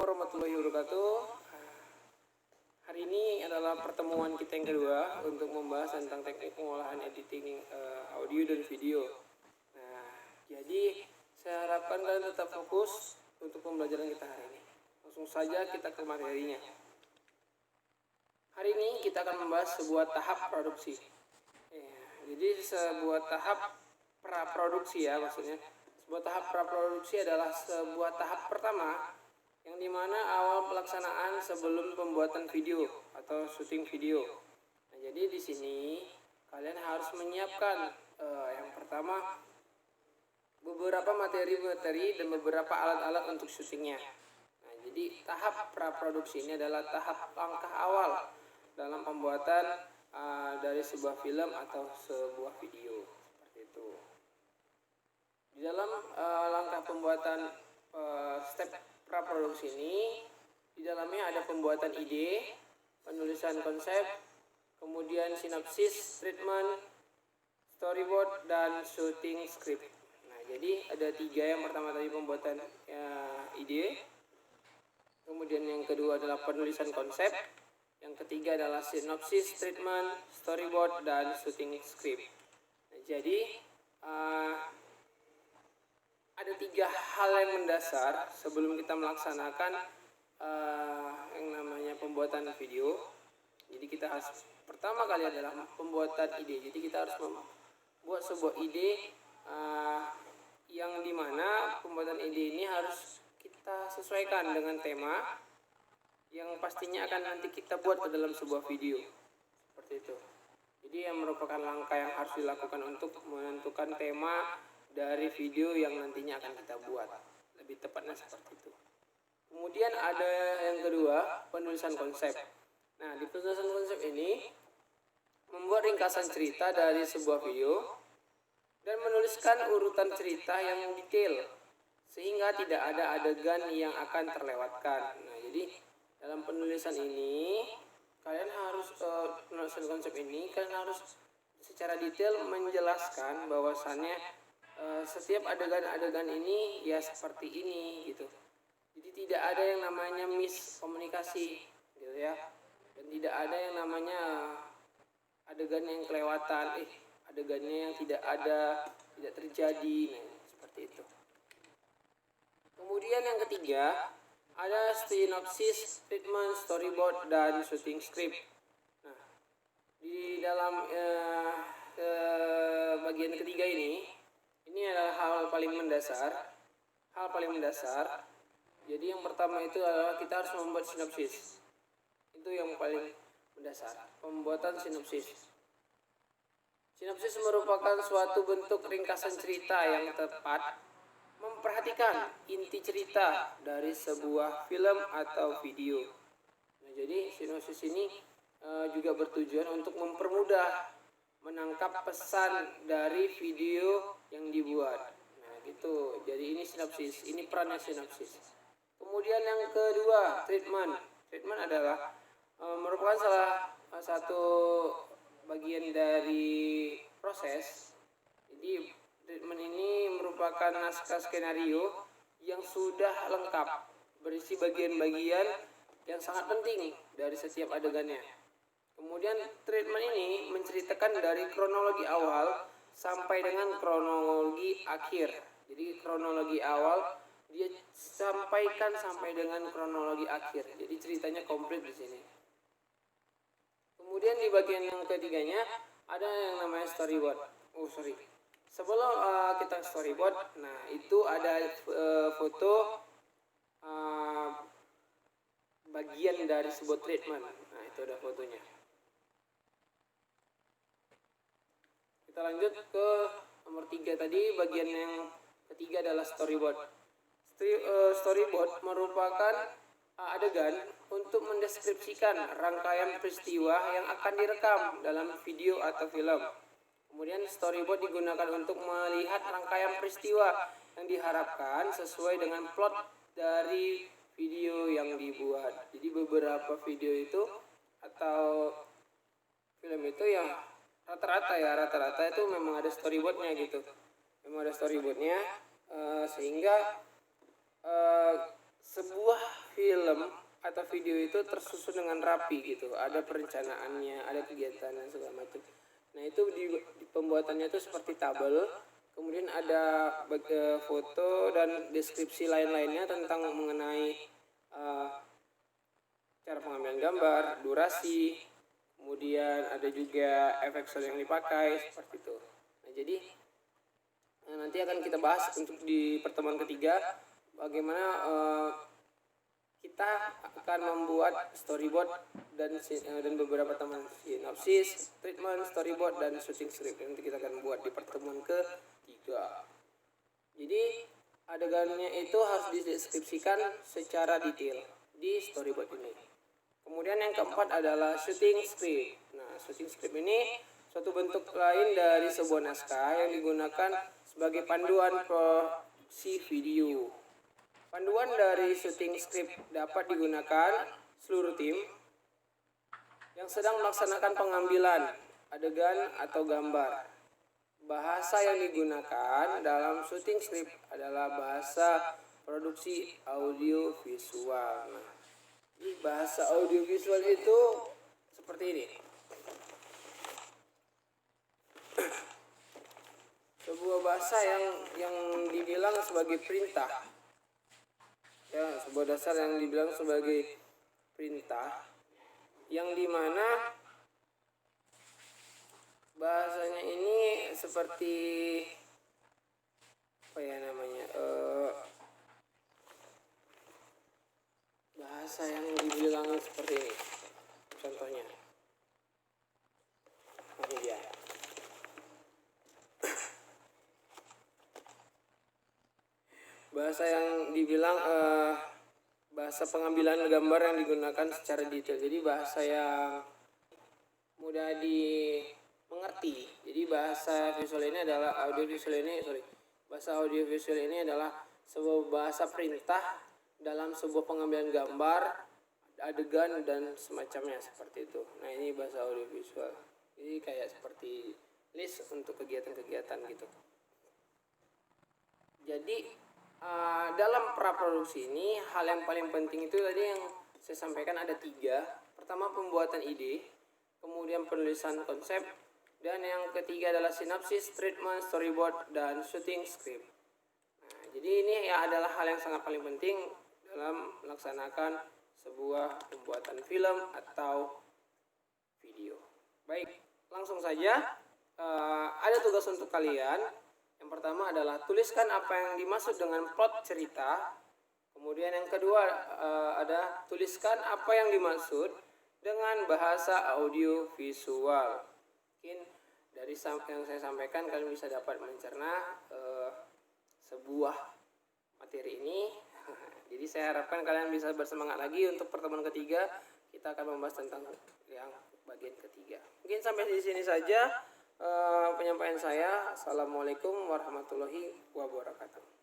warahmatullahi wabarakatuh. Hari ini adalah pertemuan kita yang kedua untuk membahas tentang teknik pengolahan editing audio dan video. Nah, jadi saya harapkan kalian tetap fokus untuk pembelajaran kita hari ini. Langsung saja kita ke materinya. Hari ini kita akan membahas sebuah tahap produksi. Jadi sebuah tahap praproduksi ya maksudnya. Sebuah tahap praproduksi adalah sebuah tahap pertama yang dimana awal pelaksanaan sebelum pembuatan video atau syuting video. Nah, jadi di sini kalian harus menyiapkan yang pertama beberapa materi-materi dan beberapa alat-alat untuk syutingnya. Nah, jadi tahap praproduksi ini adalah tahap langkah awal dalam pembuatan dari sebuah film atau sebuah video seperti itu. Di dalam langkah pembuatan step praproduksi ini, di dalamnya ada pembuatan ide, penulisan konsep, kemudian sinopsis, treatment, storyboard, dan shooting script. Nah, jadi ada tiga. Yang pertama tadi pembuatan ide, kemudian yang kedua adalah penulisan konsep, yang ketiga adalah sinopsis, treatment, storyboard, dan shooting script. Nah, jadi ada tiga hal yang mendasar sebelum kita melaksanakan yang namanya pembuatan video. Jadi kita harus pertama kali adalah pembuatan ide. Jadi kita harus membuat sebuah ide yang dimana pembuatan ide ini harus kita sesuaikan dengan tema yang pastinya akan nanti kita buat ke dalam sebuah video seperti itu. Jadi yang merupakan langkah yang harus dilakukan untuk menentukan tema dari video yang nantinya akan kita buat, lebih tepatnya seperti itu. Kemudian ada yang kedua, penulisan konsep. Nah, di penulisan konsep ini membuat ringkasan cerita dari sebuah video dan menuliskan urutan cerita yang detail sehingga tidak ada adegan yang akan terlewatkan. Nah, jadi dalam penulisan ini kalian harus penulisan konsep ini kalian harus secara detail menjelaskan bahwasannya setiap adegan-adegan ini ya seperti ini gitu. Jadi tidak ada yang namanya miskomunikasi gitu ya. Dan tidak ada yang namanya adegan yang kelewatan, adegannya yang tidak ada, tidak terjadi. Nah, seperti itu. Kemudian yang ketiga ada sinopsis, treatment, storyboard, dan shooting script. Nah, di dalam bagian ketiga ini adalah hal paling mendasar. Jadi yang pertama itu adalah kita harus membuat sinopsis. Itu yang paling mendasar, pembuatan sinopsis. Sinopsis merupakan suatu bentuk ringkasan cerita yang tepat, memperhatikan inti cerita dari sebuah film atau video. Nah, jadi sinopsis ini juga bertujuan untuk mempermudah menangkap pesan dari video yang dibuat. Nah, gitu. Jadi ini sinopsis, ini perannya sinopsis. Kemudian yang kedua, treatment. Treatment adalah merupakan salah satu bagian dari proses. Jadi treatment ini merupakan naskah skenario yang sudah lengkap, berisi bagian-bagian yang sangat penting dari setiap adegannya. Kemudian treatment ini menceritakan dari kronologi awal sampai dengan kronologi akhir. Jadi kronologi awal dia sampaikan sampai dengan kronologi akhir. Jadi ceritanya komplit di sini. Kemudian di bagian yang ketiganya ada yang namanya storyboard. Sebelum kita storyboard, nah itu ada foto bagian dari sebuah treatment. Nah, itu ada fotonya. Kita lanjut ke nomor 3 tadi, bagian yang ketiga adalah storyboard. Storyboard merupakan adegan untuk mendeskripsikan rangkaian peristiwa yang akan direkam dalam video atau film. Kemudian storyboard digunakan untuk melihat rangkaian peristiwa yang diharapkan sesuai dengan plot dari video yang dibuat. Jadi beberapa video itu atau film itu yang rata-rata itu memang ada storyboardnya gitu. Memang ada storyboardnya sehingga sebuah film atau video itu tersusun dengan rapi gitu, ada perencanaannya, ada kegiatannya segala macam. Nah itu di pembuatannya itu seperti tabel, kemudian ada foto dan deskripsi lain-lainnya tentang mengenai cara pengambilan gambar, durasi, kemudian ada juga efek sound yang dipakai seperti itu. Nah jadi nanti akan kita bahas untuk di pertemuan ketiga bagaimana kita akan membuat storyboard dan beberapa teman sinopsis, treatment, storyboard dan shooting script. Nanti kita akan buat di pertemuan ketiga. Jadi adegannya itu harus dideskripsikan secara detail di storyboard ini. Kemudian yang keempat adalah shooting script. Nah, shooting script ini suatu bentuk lain dari sebuah naskah yang digunakan sebagai panduan produksi video. Panduan dari shooting script dapat digunakan seluruh tim yang sedang melaksanakan pengambilan adegan atau gambar. Bahasa yang digunakan dalam shooting script adalah bahasa produksi audio visual. Nah, bahasa audio visual itu seperti ini. Sebuah bahasa yang dibilang sebagai perintah. Ya, sebuah dasar yang dibilang sebagai perintah yang dimana bahasanya ini seperti apa ya namanya, bahasa yang dibilang seperti ini contohnya. Ini dia. Bahasa yang dibilang bahasa pengambilan gambar yang digunakan secara detail. Jadi bahasa yang mudah dimengerti. Jadi bahasa visual ini adalah bahasa audio visual ini adalah sebuah bahasa perintah dalam sebuah pengambilan gambar, adegan dan semacamnya seperti itu. Nah, ini bahasa audio visual. Jadi kayak seperti list untuk kegiatan-kegiatan gitu. Jadi dalam praproduksi ini hal yang paling penting itu tadi yang saya sampaikan ada 3. Pertama pembuatan ide, kemudian penulisan konsep, dan yang ketiga adalah sinopsis, treatment, storyboard, dan shooting script. Nah, jadi ini ya adalah hal yang sangat paling penting dalam melaksanakan sebuah pembuatan film atau video. Baik, langsung saja ada tugas untuk kalian. Yang pertama adalah tuliskan apa yang dimaksud dengan plot cerita. Kemudian yang kedua ada tuliskan apa yang dimaksud dengan bahasa audio visual. Mungkin dari yang saya sampaikan kalian bisa dapat mencerna sebuah materi ini. Jadi saya harapkan kalian bisa bersemangat lagi untuk pertemuan ketiga. Kita akan membahas tentang yang bagian ketiga. Mungkin sampai di sini saja penyampaian saya. Assalamualaikum warahmatullahi wabarakatuh.